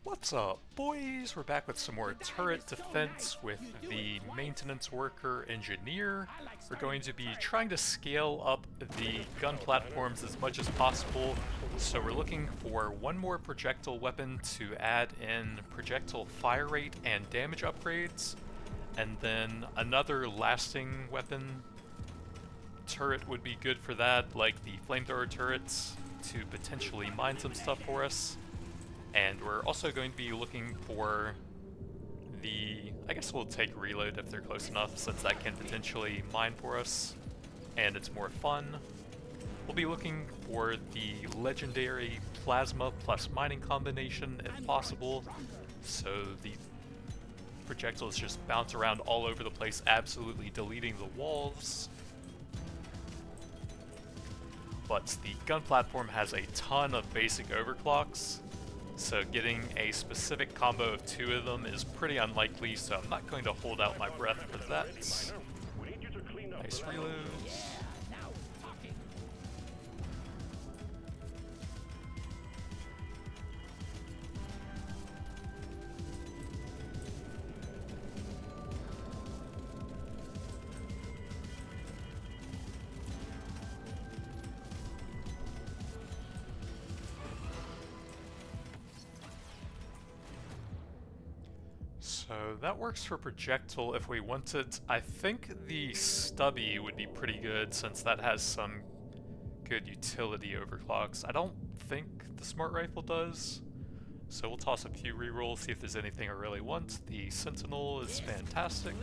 What's up, boys? We're back with some more turret defense with the maintenance worker engineer. We're going to be trying to scale up the gun platforms as much as possible, so we're looking for one more projectile weapon to add in projectile fire rate and damage upgrades, and then another lasting weapon turret would be good for that, like the flamethrower turrets, to potentially mine some stuff for us. And we're also going to be looking for the... I guess we'll take reload if they're close enough, since that can potentially mine for us, and it's more fun. We'll be looking for the legendary plasma plus mining combination if possible, so the projectiles just bounce around all over the place, absolutely deleting the walls. But the gun platform has a ton of basic overclocks, so getting a specific combo of two of them is pretty unlikely, so I'm not going to hold out my breath for that. Nice reloads. So that works for projectile if we wanted. I think the stubby would be pretty good since that has some good utility overclocks. I don't think the smart rifle does, so we'll toss a few rerolls, see if there's anything I really want. The sentinel is fantastic.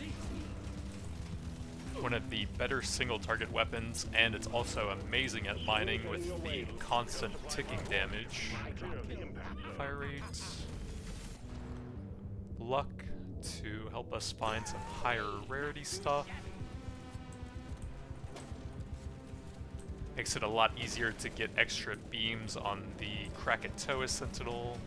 One of the better single target weapons, and it's also amazing at mining with the constant ticking damage. Fire rate. Luck to help us find some higher rarity stuff. Makes it a lot easier to get extra beams on the Krakatoa Sentinel.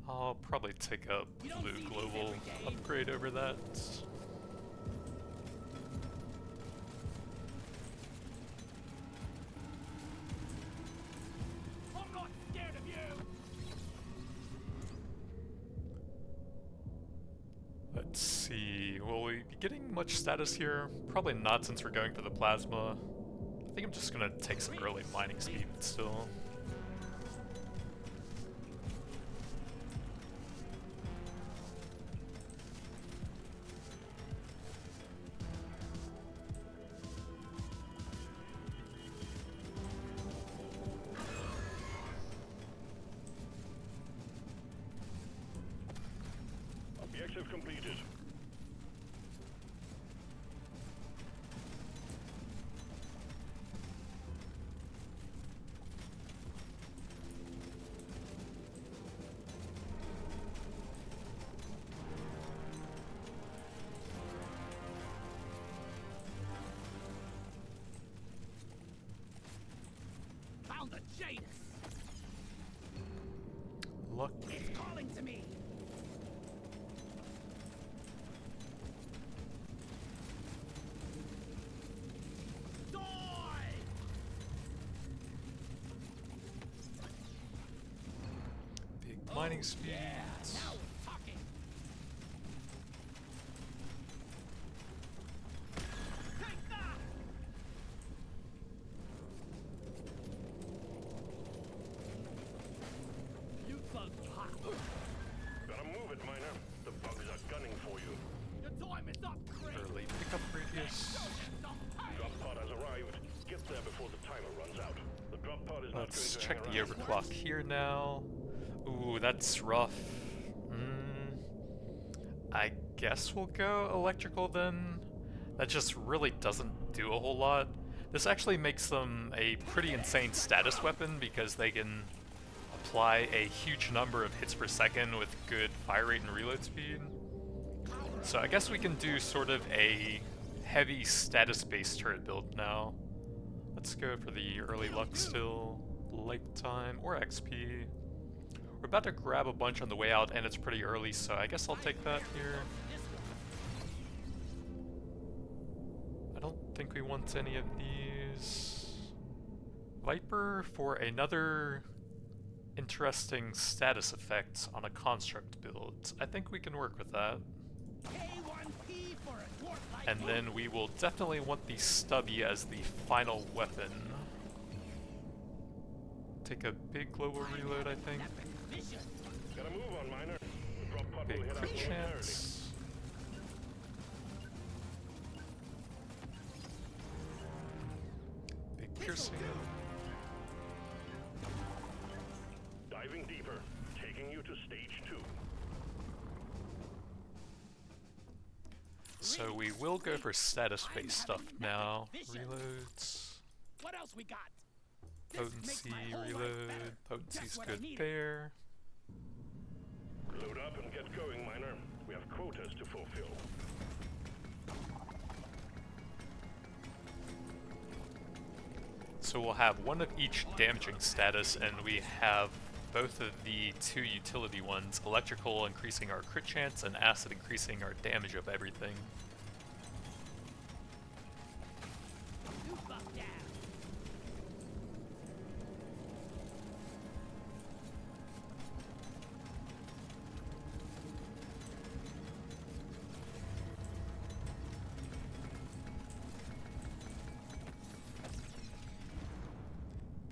I'll probably take a blue global upgrade over that. I'm not scared of you. Let's see, will we be getting much status here? Probably not, since we're going for the plasma. I think I'm just gonna take some early mining speed still. Objective completed. Found the Jadis. Luck. It's calling to me. Big mining speeds. Now we're talking. Take that. You bug hot. Gotta move it, miner. The bugs are gunning for you. Your time is up, Chris. Early pickup radius. Drop pod has arrived. Get there before the timer runs out. The drop pod is Let's not check going the to hang around. overclock here now. Ooh, that's rough. I guess we'll go electrical then. That just really doesn't do a whole lot. This actually makes them a pretty insane status weapon because they can apply a huge number of hits per second with good fire rate and reload speed. So I guess we can do sort of a heavy status-based turret build now. Let's go for the early luck still. lifetime or XP. We're about to grab a bunch on the way out, and it's pretty early, so I guess I'll take that here. I don't think we want any of these. Viper for another interesting status effect on a construct build. I think we can work with that. K1P for a dwarf like And then we will definitely want the stubby as the final weapon. Take a big global reload, I think. Gotta move on, miner. The drop pod will Big hit crit out chance. Big piercing. Diving deeper, taking you to stage 2. So we will go for status-based stuff now. Reloads. What else we got? Potency, reload. Potency's good there. Load up and get going, miner. We have quotas to fulfill. So we'll have one of each damaging status, and we have both of the 2 utility ones, electrical increasing our crit chance and acid increasing our damage of everything. You buck down.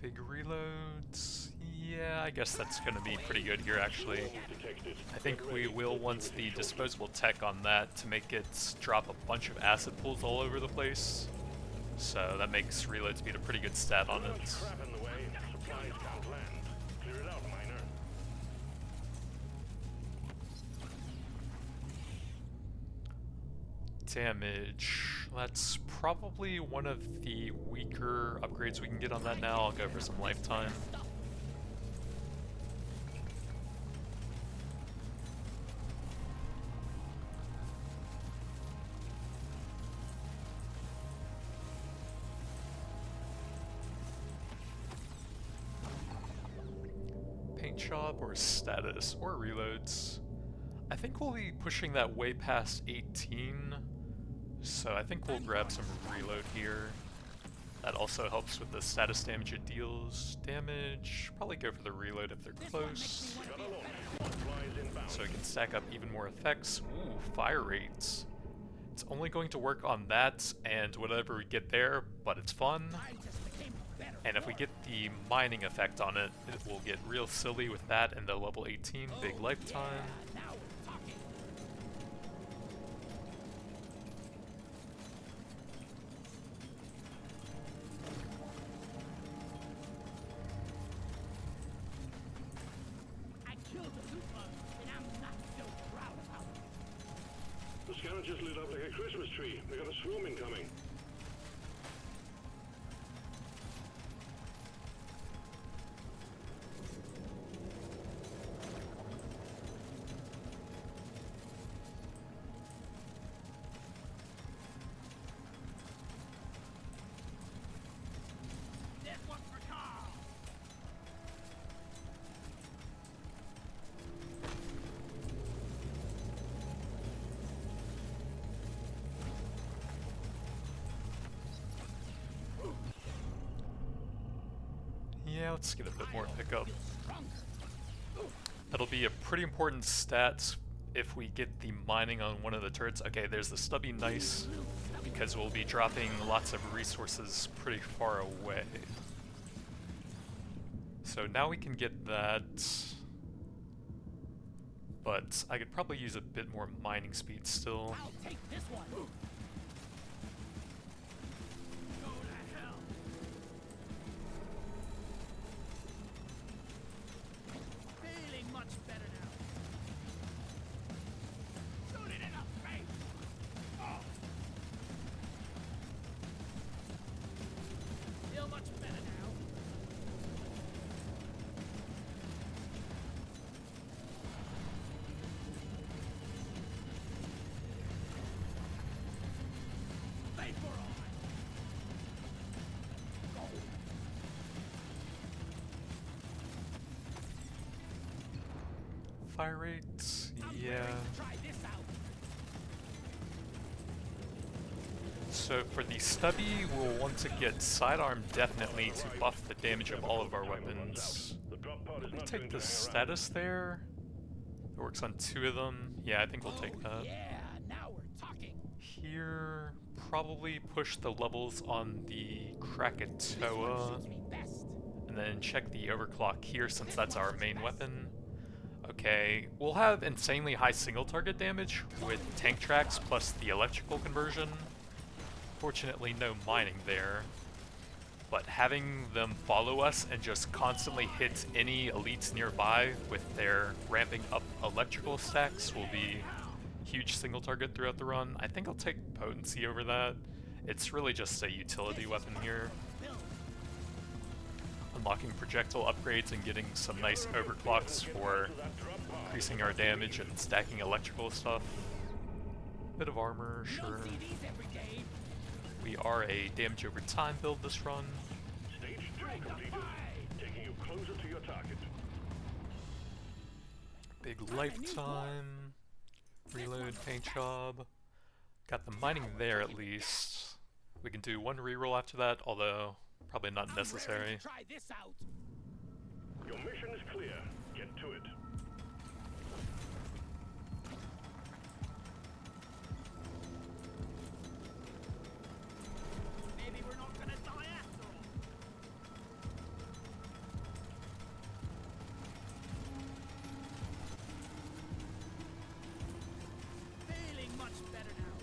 Big reloads. Yeah, I guess that's gonna be pretty good here actually. Detected. I think we will want the disposable tech on that to make it drop a bunch of acid pools all over the place. So that makes reload speed a pretty good stat on it. Crap in the way. Supplies can't land. Clear it out, miner. Damage. That's probably one of the weaker upgrades we can get on that now. I'll go for some lifetime. Paint job or status or reloads. I think we'll be pushing that way past 18. So I think we'll grab some reload here. That also helps with the status damage it deals. Damage, probably go for the reload if they're close. So it can stack up even more effects. Ooh, fire rates. It's only going to work on that and whatever we get there, but it's fun. And if we get the mining effect on it, it will get real silly with that and the level 18 big lifetime. Now we're talking. I killed the loot bug, and I'm not so proud about it. The scanner just lit up like a Christmas tree. We got a swarm incoming. This one's for Carl. Yeah, let's get a bit more pickup. That'll be a pretty important stat if we get the mining on one of the turrets. Okay, there's the stubby nice, because we'll be dropping lots of resources pretty far away. So now we can get that, but I could probably use a bit more mining speed still. I'll take this one. Go to hell. Feeling much better now. Shoot it in the face. Oh. Feel much better now. fire rates? Yeah. Try this out. So for the stubby, we'll want to get sidearm definitely to buff the damage of all of our weapons. The drop pod is Let me not take going the to hang around. status there. It works on 2 of them. Yeah, I think we'll take that. Yeah, now we're talking. Here, probably push the levels on the Krakatoa, Suits me best. and then check the overclock here since that's our main weapon. Okay, we'll have insanely high single target damage with tank tracks plus the electrical conversion. Fortunately, no mining there. But having them follow us and just constantly hit any elites nearby with their ramping up electrical stacks will be huge single target throughout the run. I think I'll take potency over that. It's really just a utility weapon here. Unlocking projectile upgrades and getting some nice overclocks for increasing our damage and stacking electrical stuff. Bit of armor, sure. See these every day. We are a damage over time build this run. Stage 2 completed, taking you closer to your target. Big lifetime. Reload paint job. Got the mining there at least. We can do 1 reroll after that, although probably not necessary. Try this out. Your mission is clear. Get to it. Maybe we're not gonna die after all. Feeling much better now.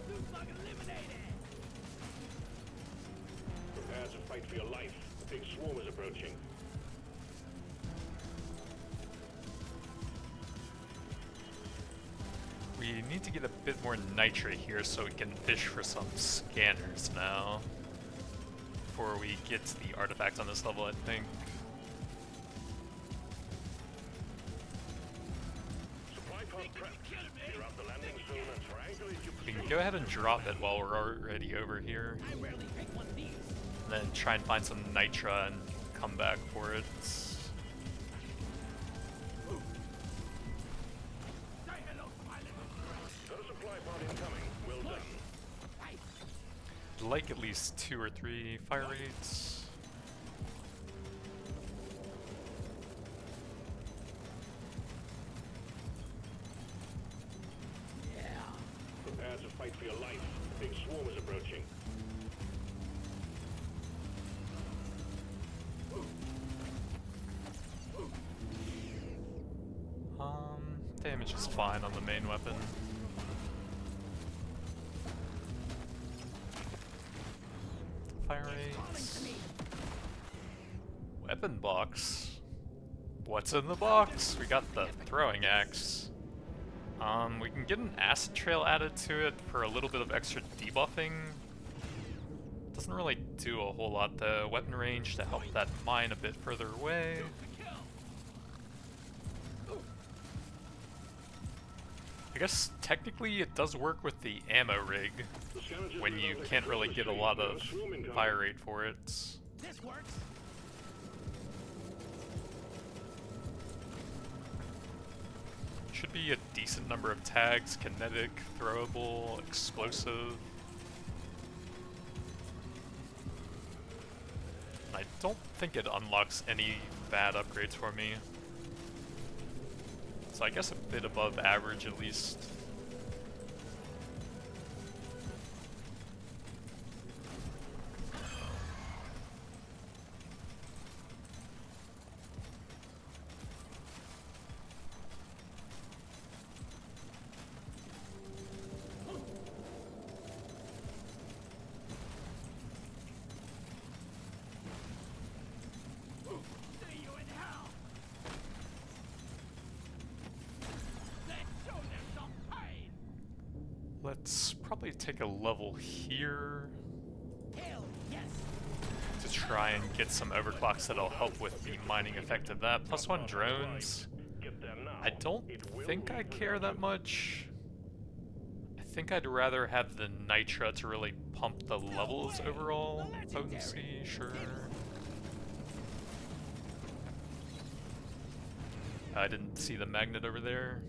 Looks like eliminated. Prepare to fight for your life. The big swarm is approaching. We need to get a bit more nitrate here so we can fish for some scanners now. Before we get to the artifact on this level, I think. Supply pod prepped. Clear out the landing zone and triangulate your We can go ahead and drop it while we're already over here. I rarely take one of these. And then try and find some nitra and come back for it. Say hello to my little friend. Got a supply pod incoming. Well done. Right. I'd like at least 2 or 3 fire rates. Yeah. Prepare to fight for your life. The big swarm is approaching. Damage is fine on the main weapon. Fire rates. Weapon box. What's in the box? We got the throwing axe. We can get an acid trail added to it for a little bit of extra debuffing. Doesn't really do a whole lot though. Weapon range to help that mine a bit further away. I guess technically it does work with the ammo rig The scavengers when you can't really get a lot of fire rate for it. This works. Should be a decent number of tags: kinetic, throwable, explosive. I don't think it unlocks any bad upgrades for me. So I guess a bit above average at least. See you in hell. Let's show them some pain. Let's probably take a level here Hell yes. to try and get some overclocks that'll help with the mining effect of that. +1 drones. Get there now. I don't think I care that much. I think I'd rather have the Nitra to really pump the levels overall. Potency, sure. I didn't see the magnet over there.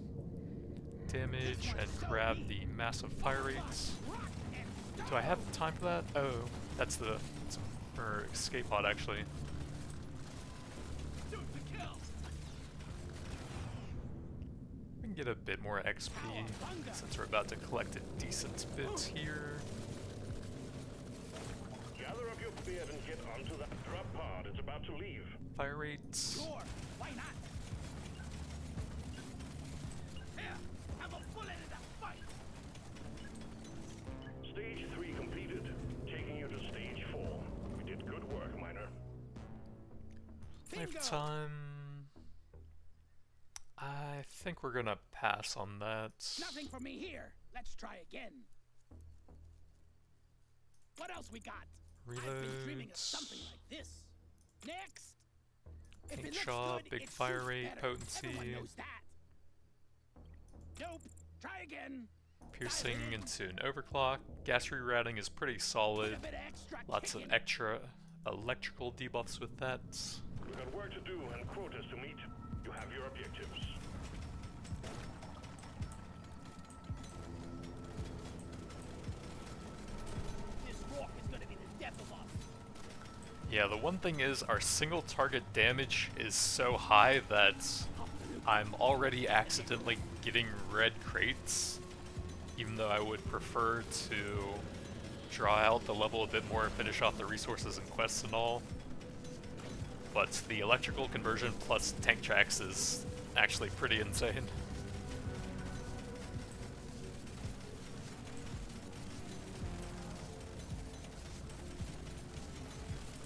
Damage and grab the massive fire rates. Do I have time for that? Oh, that's the or escape pod actually. We can get a bit more XP since we're about to collect a decent bit here. Gather up your beard and get onto that trap pod. It's about to leave. Fire rates. Sure, why not? Here, have a bullet in that fight. Stage 3 completed. Taking you to stage 4. We did good work, Miner. Lifetime. I think we're gonna pass on that. Nothing for me here. Let's try again. What else we got? I've been dreaming of something Reloads. like this. Next. If Paint it looks job, good, big it fire shoots rate, better. potency. Everyone knows that. Nope. Try again. Piercing into an overclock. Gas rerouting is pretty solid. Put a bit of extra Lots of kick in it. extra electrical debuffs with that. We've got work to do and quotas to meet. You have your objectives. This rock is gonna be the death of us. Yeah, the one thing is our single target damage is so high that I'm already accidentally getting red crates, even though I would prefer to draw out the level a bit more and finish off the resources and quests and all. But the electrical conversion plus tank tracks is actually pretty insane.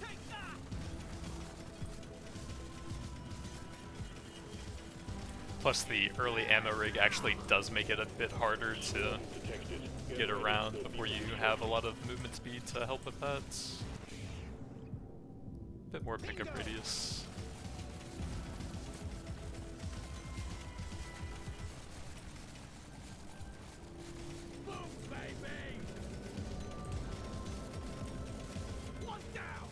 Take that! Plus the early ammo rig actually does make it a bit harder to Detected. get around before you have a lot of movement speed to help with that. Bit more pickup radius. Boom, baby! One down!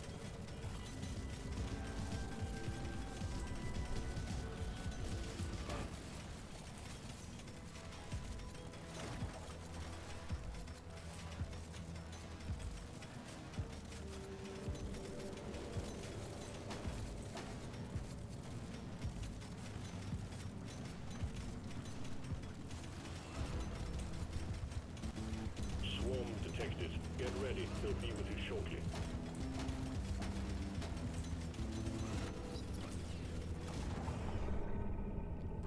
Swarm detected. Get ready. They'll be with you shortly.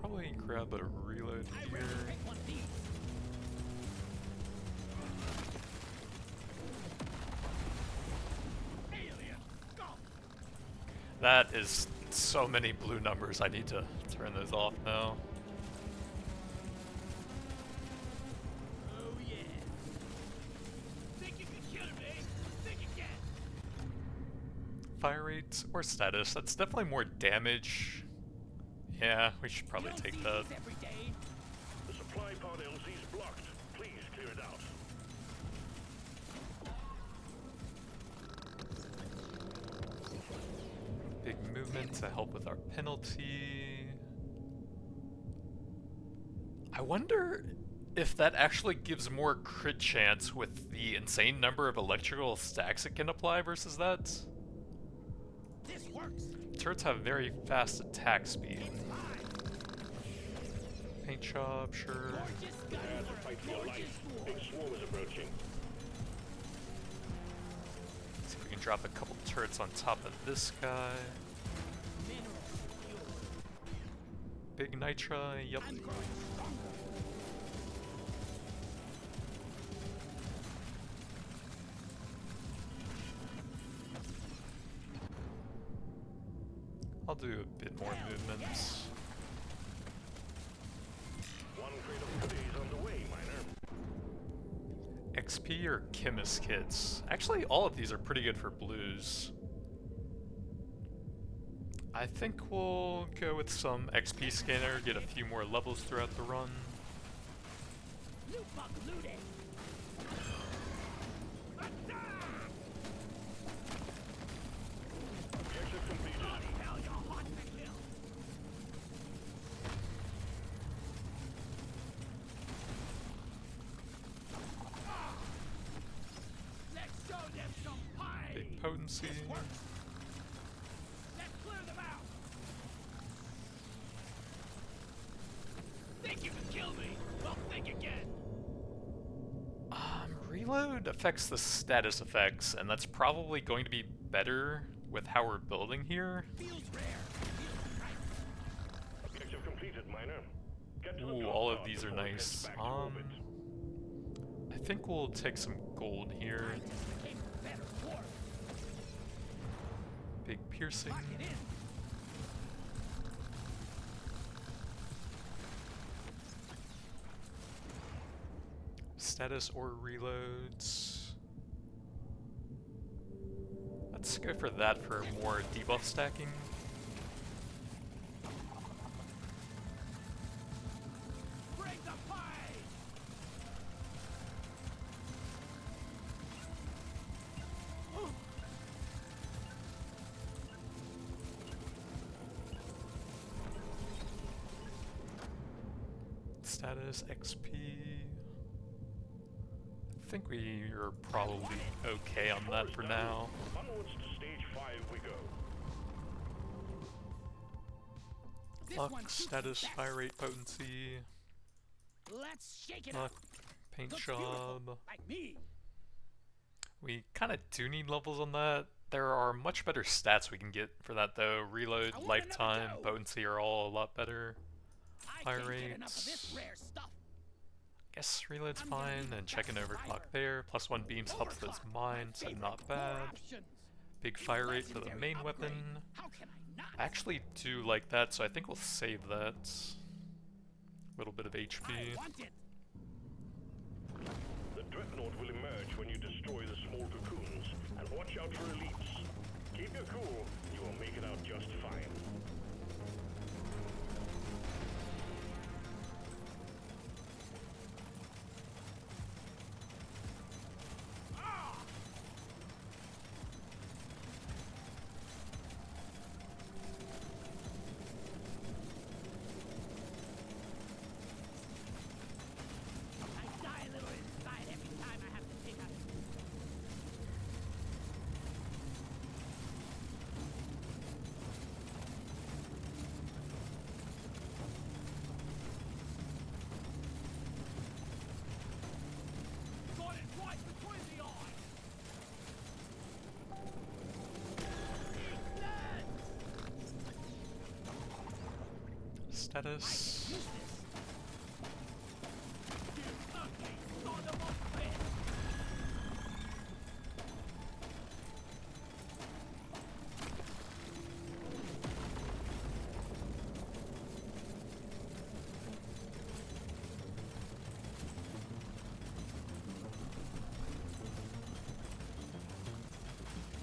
Probably grab a reload I here. ready to pick one of these. Alien, go! That is so many blue numbers, I need to turn those off now. Oh yeah. Think you can kill me? Think again. Fire rate or status, that's definitely more damage. Yeah, we should probably You don't take see that. these every day. The supply pod LZ's blocked. Please clear it out. Big movement to help with our penalty. I wonder if that actually gives more crit chance with the insane number of electrical stacks it can apply versus that. This works. Turrets have very fast attack speed. Paint job, sure. Gorgeous gun Prepare to for a fight for your gorgeous life. war. Big swarm is approaching. See if we can drop a couple turrets on top of this guy. Mineral fuel. Big nitra, yep. I'm growing stronger. I'll do a bit more movements. One crate of goodies on the way, Miner. XP or chemist kits? Actually, all of these are pretty good for blues. I think we'll go with some XP scanner, get a few more levels throughout the run. You fuck looted. Objective completed. Hell, you're hot to kill. Let's show them some pie. Big potency. Let's clear them out. Think you can kill me? Well, think again. Reload affects the status effects, and that's probably going to be better with how we're building here. Feels rare. Feels right. Objective completed, miner. Get to the Ooh, drop all of pod these are before it nice. heads back to orbit. I think we'll take some gold here. I just became a better dwarf. Big piercing. Lock it in. Status or reloads. Let's go for that for more debuff stacking. Bring the pie. Status XP. I think we are probably okay on that for now. Onwards to stage 5 we go. This one Luck, shoots status, best. fire rate, potency, Let's shake it luck, up. paint Looks job. beautiful, like me. We kind of do need levels on that. There are much better stats we can get for that though. Reload, I want lifetime, another go. potency are all a lot better. I Fire can't get enough of rates. this rare stuff. Guess reload's I'm gonna fine, need and checking best overclock fiber. there. +1 beams helps those Overclock, mines, so favorite. not bad. More options. Big A fire rate for the legendary main upgrade. weapon. How can I not? I actually do like that, so I think we'll save that. Little bit of HP. I want it. The Dreadnought will emerge when you destroy the small cocoons, and watch out for elites. Keep your cool, you will make it out just fine. I die a little inside every time I have to pick up. Got it right between the eyes. Eat that. Status. Use this. You ugly son of a bitch.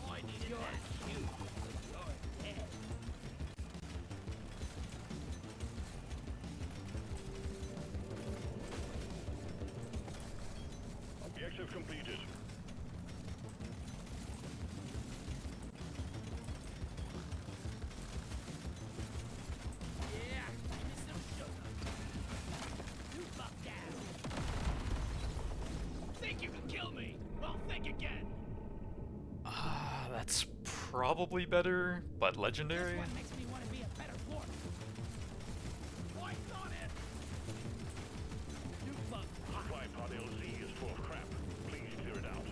I needed that. You. Your head. Objective completed. Yeah, give me some sugar. You buck down. Think you can kill me? Well, think again. That's probably better, but legendary. This one makes me want to be a better dwarf. Points on it. You buck. Supply pod LZ is full of crap. Please clear it out.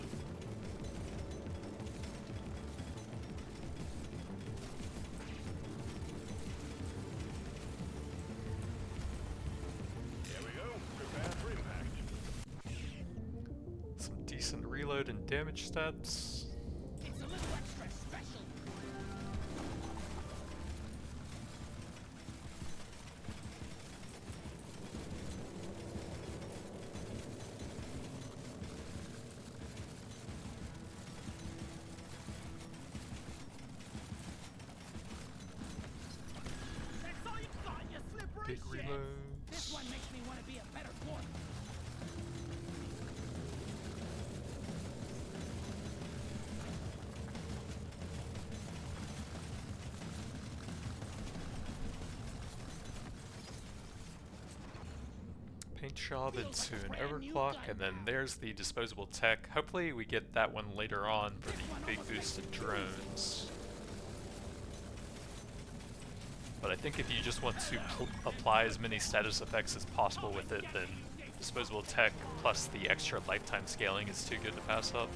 There we go. Prepare for impact. Some decent reload and damage stats. It's a little extra special. Big reloads. This one makes me want to be a better dwarf. Paint job into an overclock, and then there's the disposable tech. Hopefully we get that one later on for the big boosted drones. But I think if you just want to apply as many status effects as possible with it, then disposable tech plus the extra lifetime scaling is too good to pass up.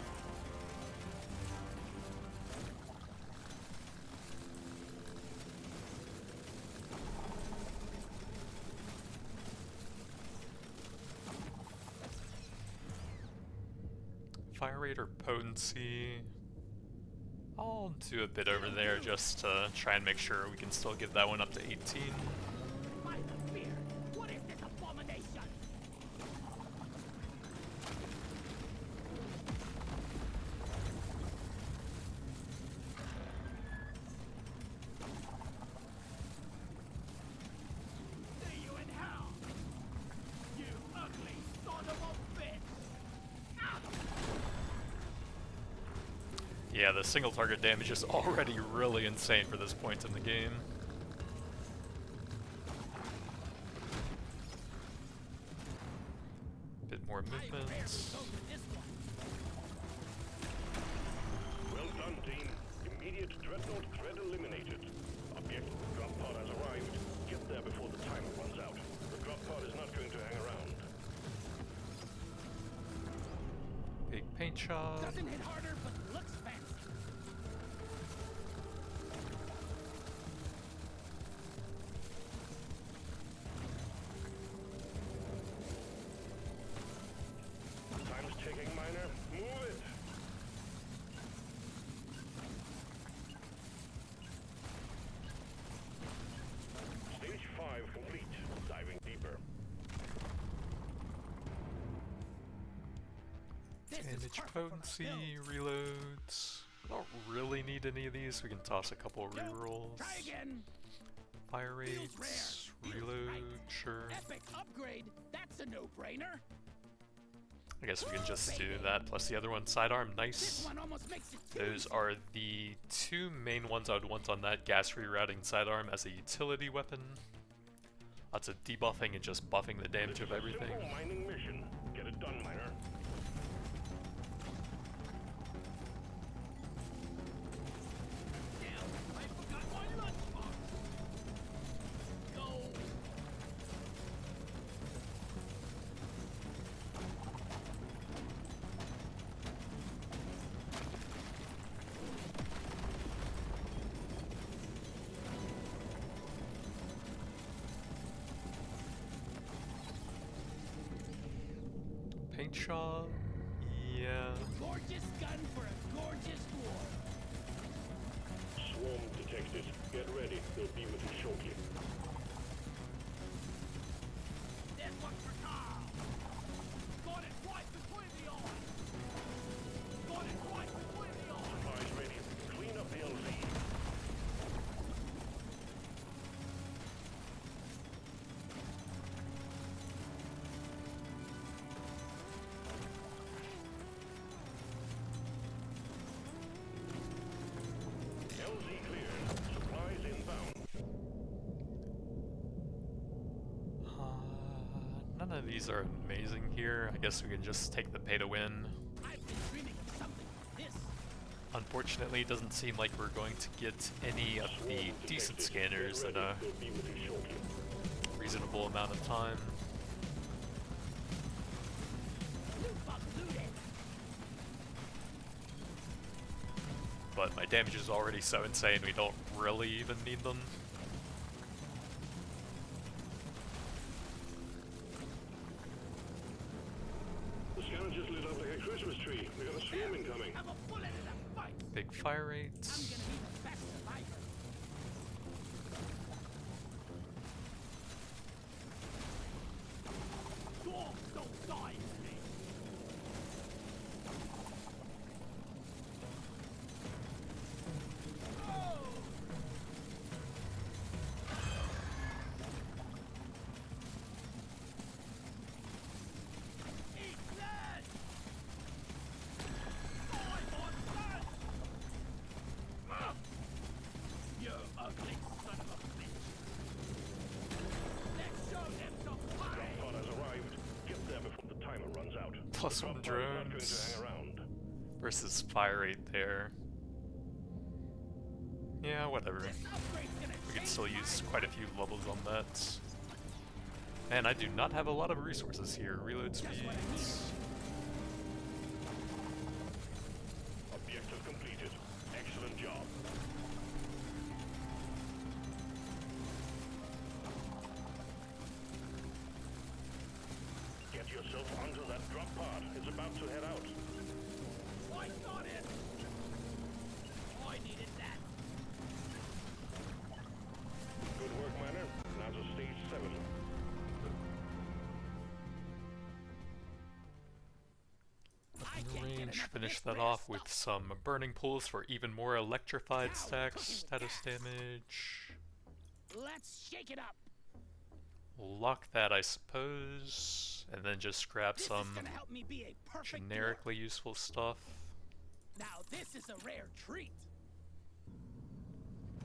Fire rate or potency? I'll do a bit over there just to try and make sure we can still get that one up to 18. By the fear, what is this abomination? See you in hell, you ugly son of a bitch! Yeah, the single target damage is already really insane for this point in the game. Bit more movement. Well done, team. Immediate Dreadnought threat eliminated. Object drop pod has arrived. Get there before the timer runs out. The drop pod is not going to hang around. Big paint job. Doesn't hit harder, but looks fancy. Time's ticking, miner. Move it. Stage 5 complete. Diving deeper. This is Damage perfect for the potency, build. reloads. We don't really need any of these. We can toss a couple of rerolls. Try again. Fire Build rates, rare, build reload, right. sure. Epic upgrade. That's a no-brainer. I guess we can just do that, plus the other one, sidearm, This nice. one almost makes it too Those easy. are the two main ones I would want on that gas rerouting sidearm as a utility weapon. Lots of debuffing and just buffing the damage of everything. Simple mining mission. Get it done, miner. Damn, I forgot my lunchbox. Go. Paint job? Yeah. Gorgeous gun for a gorgeous dwarf. Swarm detected. Get ready. They'll be with you shortly. This one's for Carl. Got it right between the eyes. Got it right between the eyes. Supplies ready. Clean up the LZ. LZ cleared. Supplies inbound. None of these are amazing here. I guess we can just take the pay to win. I've been dreaming of something like this. Unfortunately, it doesn't seem like we're going to get any of the decent scanners in a They'll be with you shortly. reasonable amount of time. Loot bug looted. But my damage is already so insane we don't really even need them. The scanner just lit up like a Christmas tree. We got a swarm incoming. Have a bullet in the fight. Big fire I'm rates. gonna be the best survivor. Dwarves don't die in me. Oh! plus one Drop pod is not going to drones hang around. versus fire rate there. Yeah, whatever. This upgrade's gonna We could change still my use quite a few levels on that. And I do not have a lot of resources here. Reload speeds. Objective completed. Excellent job. Get yourself onto that drop pod. It's about to head out. I got it! I needed that. Good work, Miner. Now to stage 7. I can't get Range, enough of finish this that rare off stuff. with some burning pools for even more electrified stacks, status damage. Let's shake it up. Lock that, I suppose, and then just grab This some is gonna help me be a perfect generically useful stuff. dwarf. Now this is a rare treat.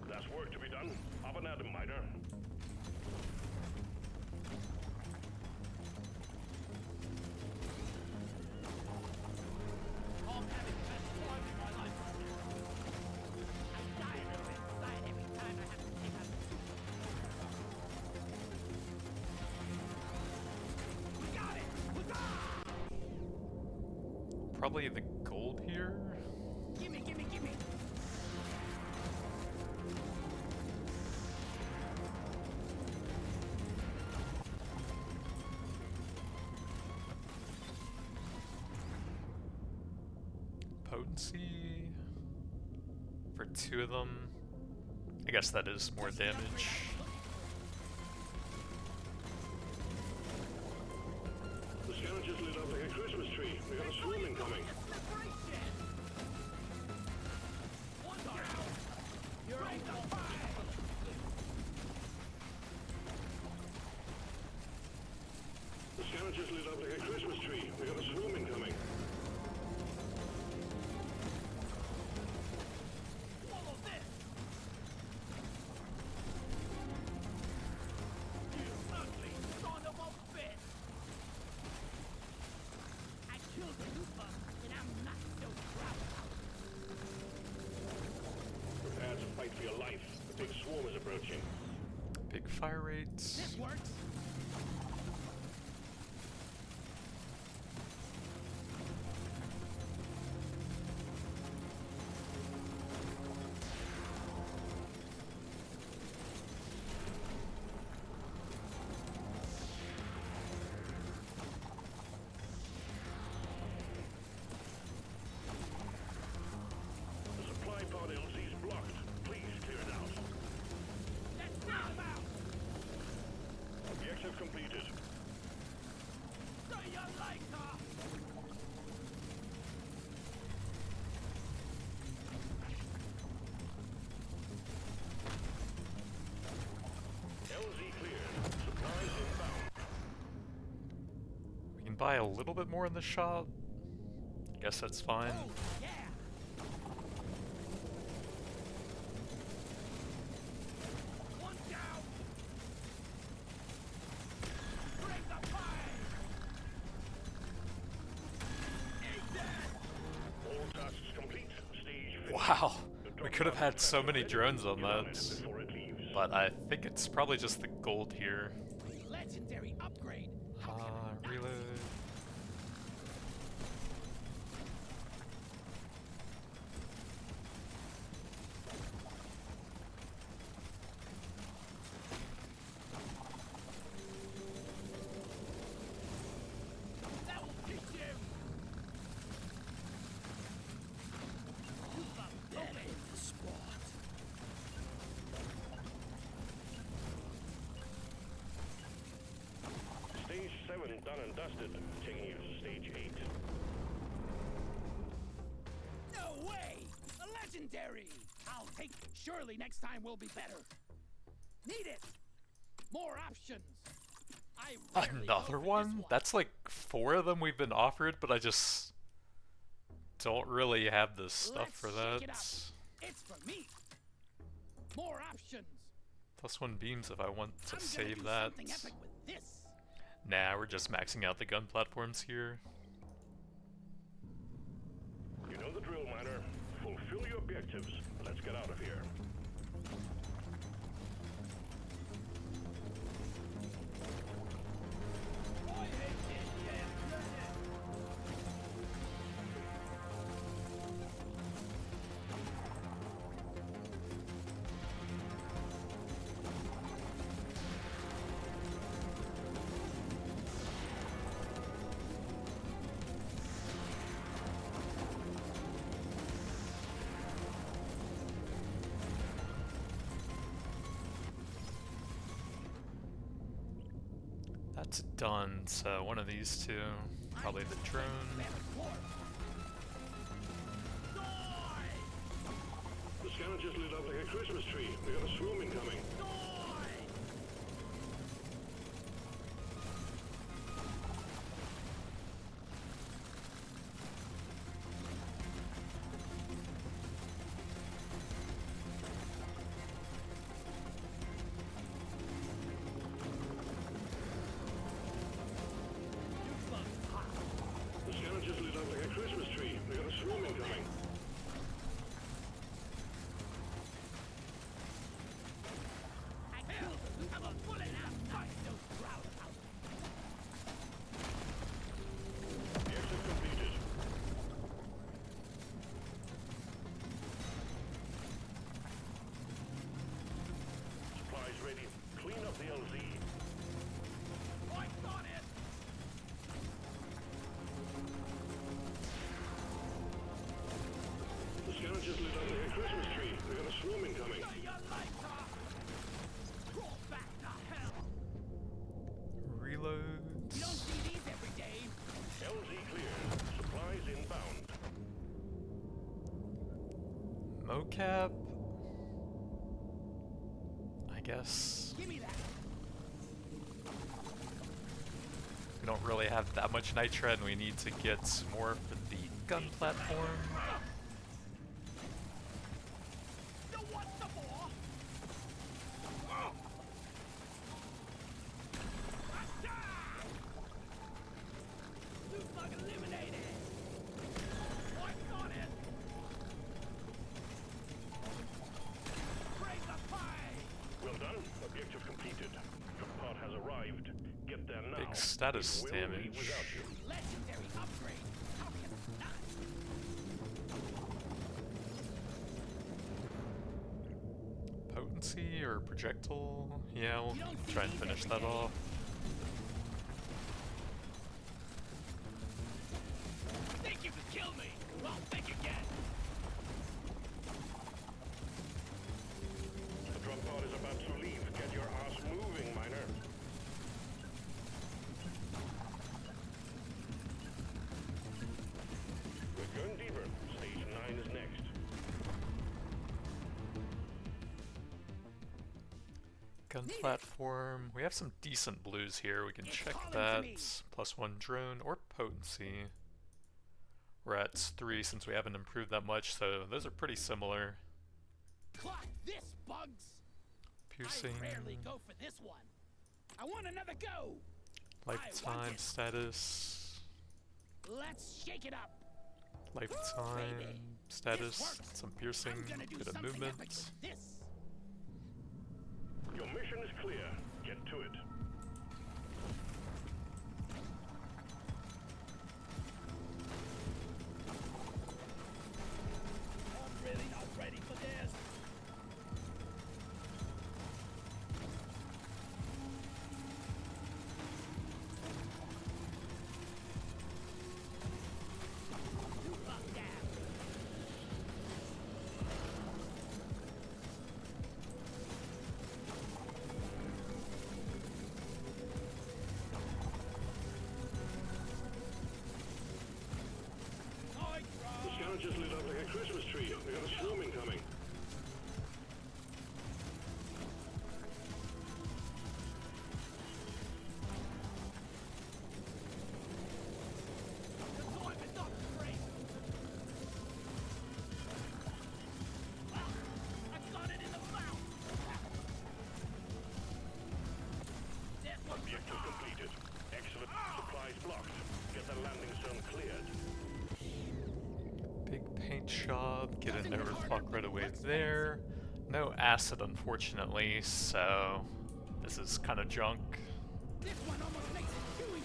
There's work to be done. Up and at 'em, Miner. I'm having the best time in my life. I die a little inside every time I have to take out the soup. We got it! Huzzah! Probably the gold here? Gimme, gimme, gimme! Potency for 2 of them. I guess that is more damage. The scavengers lit up like a Christmas tree. We got a swarm incoming. The scavengers lit up like a Christmas tree. We got a swarm incoming. Follow this! You ugly son of a bitch! I killed the Lupa, and I'm not so proud about it. Prepare to fight for your life. The big swarm is approaching. Big fire rates. This works. The supply pod LZ is blocked. Please clear it out. Let's knock 'em out! Objective completed. See ya later! LZ cleared. Supplies inbound. We can buy a little bit more in the shop. I guess that's fine. Oh, yeah! One down! Bring the fire! Eat that! All tasks complete. Stage 50. Wow, The we drop could have pod had is so back many ready. drones on Get on that, it before it leaves. but I think it's probably just the gold here. Legendary upgrade! How can I not Reload. That will teach you! You got dead in the spot. Stage 7 done and dusted. Taking you to stage 8. No way! A legendary! I'll take it. Surely next time will be better. Need it! More options! I rarely go Another for this one? That's like 4 of them we've been offered, but I just don't really have the stuff Let's for shake it that. up. It's for me! More options! Plus 1 beams if I want to I'm gonna save do that. something epic with this. Nah, we're just maxing out the gun platforms here. You know the drill, miner. Fulfill your objectives. Let's get out of here. That's done, so one of these two, probably the drone. The scanner just lit up like a Christmas tree. We got a swarm incoming. The scanner just lit up like a Christmas tree. We got a swarm incoming. The exit completed. Supplies ready. Clean up the LZ. The scanner just lit up like a Christmas tree. We got a swarm incoming. Reloads. LZ cleared. Supplies inbound. Mocap? I guess. Give me that. We don't really have that much nitro, and we need to get more for the gun platform. You want some more? Looks like eliminated. What's on it? Break the pie. Well done. Objective completed. Your pod has arrived. Get there now. Big status It will leave damage. without you. Legendary upgrade. How can I not? Potency or projectile? Yeah, we'll try and finish that off. Think you could kill me? Well, think again. The drop pod is about to leave. Get your ass moving, miner. We're going deeper. Stage 9 is next. Gun platform. We have some decent blues here. We can check that. +1 drone or potency. We're at 3 since we haven't improved that much, so those are pretty similar. Clock this, bugs. Piercing, I rarely go for this one. I want another go. lifetime it. status, Let's shake it up. lifetime This status, works. some piercing, I'm gonna do bit of something movement. epic with this. Your mission is clear. Get to it. I'm really not ready for this. You lock down. The scanner just lit up like a Christmas tree. We got a swarm incoming. Deployment not great. Well, I got it in the mouth. This one's Objective completed. Excellent. Supplies blocked. Get the landing zone cleared. Big paint job, get an overclock right away there. No acid, unfortunately, so this is kind of junk. This one almost makes it too easy.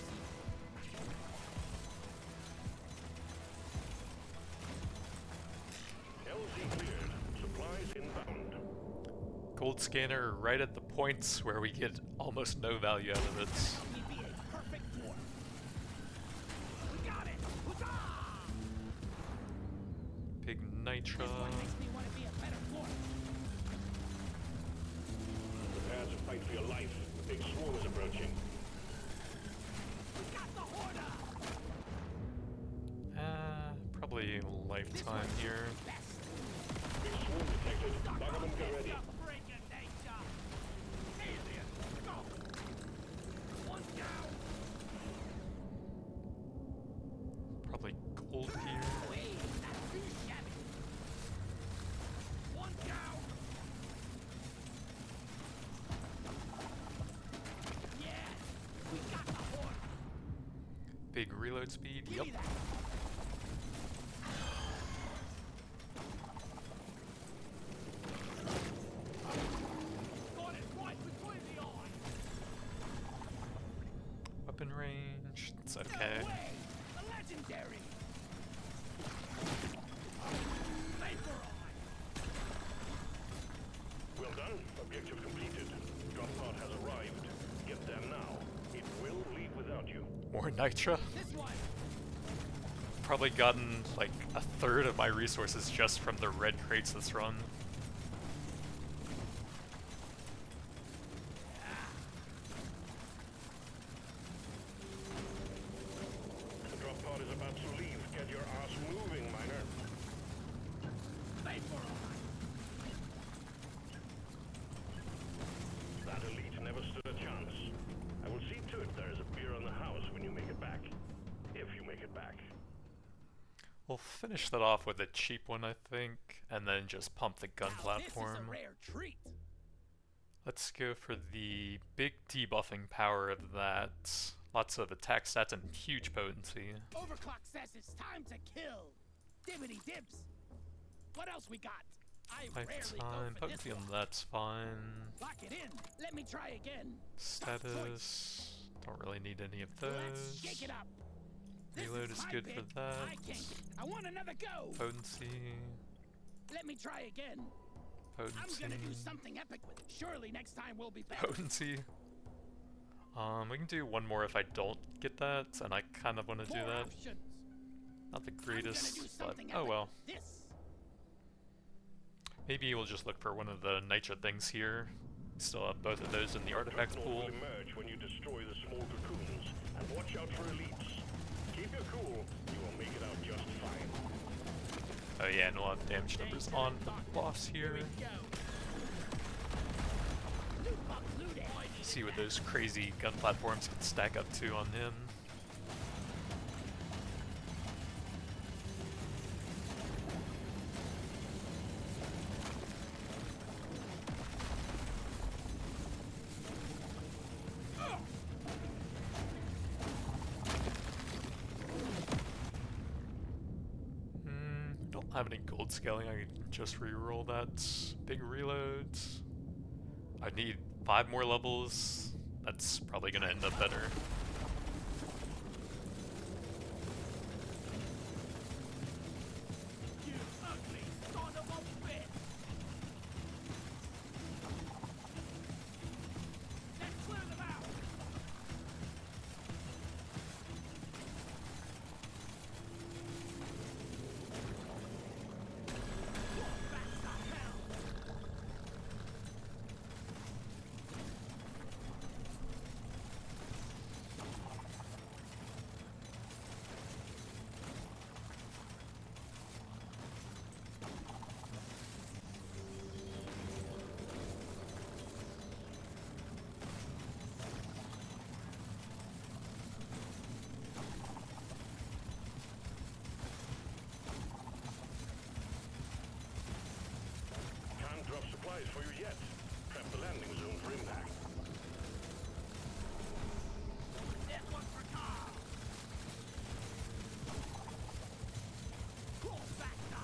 LZ cleared. Supplies inbound. Gold scanner right at the points where we get almost no value out of it. We'd be a perfect dwarf. We got it! Huzzah! Big nitra. This one makes me want to be a better dwarf. Prepare to fight for your life. The big swarm is approaching. We got the horde! Probably lifetime here. Best. Big swarm detected. Buggerman, get ready. Breaking nature. Alien, go! One down. Probably gold here. Wait, that's too shabby. One down. Yeah, we got the horde. Big reload speed. Give Yep. me that. Got it right between the eyes. Weapon range. It's No okay. way! A legendary! Vaporite! Well done. Objective completed. Drop pod has arrived. Get there now. It will leave without you. More nitra. This one! Probably gotten like a third of my resources just from the red crates this run. The drop pod is about to leave. Get your ass moving, miner. Vaporite! That elite never stood a chance. I will see to it there is a beer on the house when you make it back. If you make it back. We'll finish that off with a cheap one, I think, and then just pump the gun Now platform. This is a rare treat. Let's go for the big debuffing power of that. Lots of attack stats and huge potency. Overclock says it's time to kill. Dibbity dibs. What else we got? I rarely Lifetime, go for this potency on one. that's fine. Lock it in. Let me try again. Tough choice. Status, don't really need any of Let's those. shake it up. This Reload is my good bit. for that. I can't get. I want another go. Potency, Let me try again. I'm potency, gonna do something epic with it. Surely next time will be better. potency. We can do one more if I don't get that, and I kind of want to do More that. options. Not the I'm gonna do greatest, but something oh epic well. with this. Maybe we'll just look for one of the nitra things here. Still have both of those in the artifact Dreadnought pool. will emerge when you destroy the small cocoons. And watch out for elites. Keep your cool. You will make it out just fine. Oh yeah, and we'll have damage numbers on the boss here. Go. Loot box looted. See what those crazy gun platforms can stack up to on him. Don't have any gold scaling, I can just reroll that. Big reloads. I need 5 more levels. That's probably gonna end up better. You ugly son of a bitch. Let's clear them out. Back to hell. Can't drop supplies for you yet. Prep the landing zone for impact. This one's for Carl. Pull back to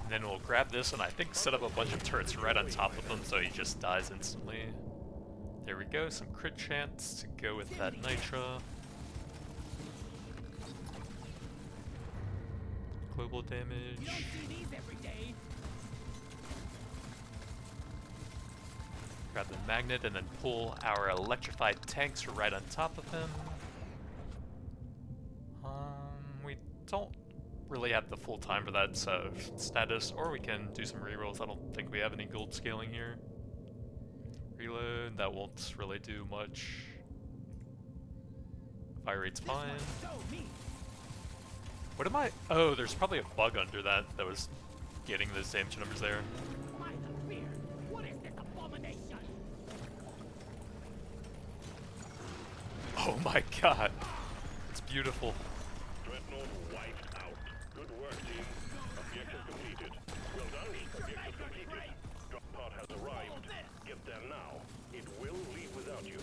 And then we'll grab this and I think set up a bunch of turrets right on top of him so he just dies instantly. There we go, some crit chance to go with that Nitra. Global damage. You don't see these every day. Grab the magnet and then pull our electrified tanks right on top of him. We don't really have the full time for that status, or we can do some rerolls. I don't think we have any gold scaling here. Reload, that won't really do much. Fire rate's fine. What am I? Oh, there's probably a bug under that was getting those damage numbers there. What is this abomination? Oh my god. It's beautiful. Dreadnought wiped out. Good work, team. Objective completed. Well done. Objective completed. Drop pod has arrived. Get there now. It will leave without you.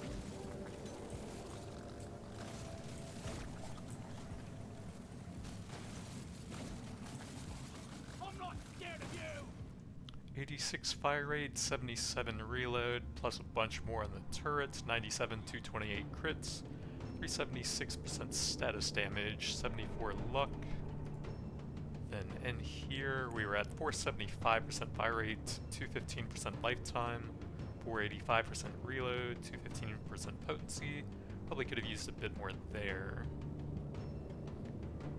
I'm not scared of you. 86 fire rate, 77 reload, plus a bunch more on the turrets, 97, 228 crits, 376% status damage, 74 luck. Then in here we were at 475% fire rate, 215% lifetime, 485% reload, 215% potency. Probably could have used a bit more there.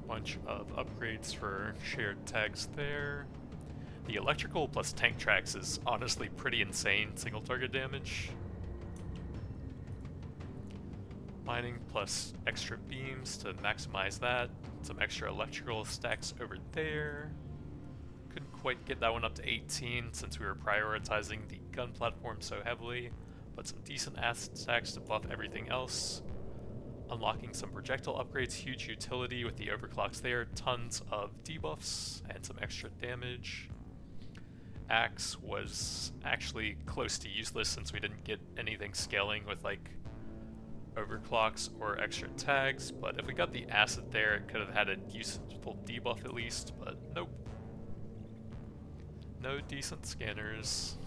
Bunch of upgrades for shared tags there. The electrical plus tank tracks is honestly pretty insane single target damage. Mining plus extra beams to maximize that. Some extra electrical stacks over there. Couldn't quite get that one up to 18 since we were prioritizing the gun platform so heavily, but some decent asset stacks to buff everything else. Unlocking some projectile upgrades, huge utility with the overclocks there, tons of debuffs and some extra damage. Axe was actually close to useless since we didn't get anything scaling with like overclocks or extra tags, but if we got the acid there it could have had a useful debuff at least, but nope. No decent scanners.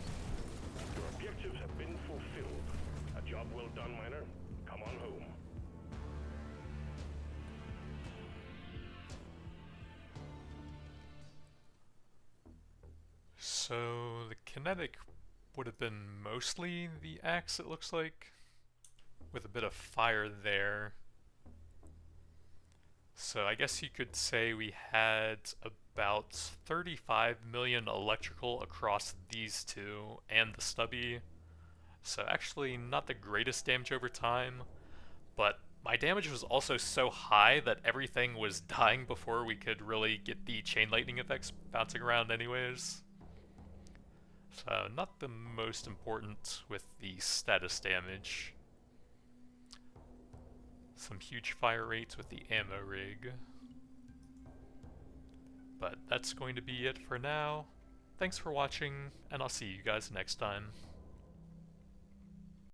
Your objectives have been fulfilled. A job well done, miner. Come on home. So the kinetic would have been mostly the axe, it looks like, with a bit of fire there. So I guess you could say we had about 35 million electrical across these two and the stubby. So actually not the greatest damage over time, but my damage was also so high that everything was dying before we could really get the chain lightning effects bouncing around anyways. So not the most important with the status damage. Some huge fire rates with the ammo rig. But that's going to be it for now. Thanks for watching, and I'll see you guys next time.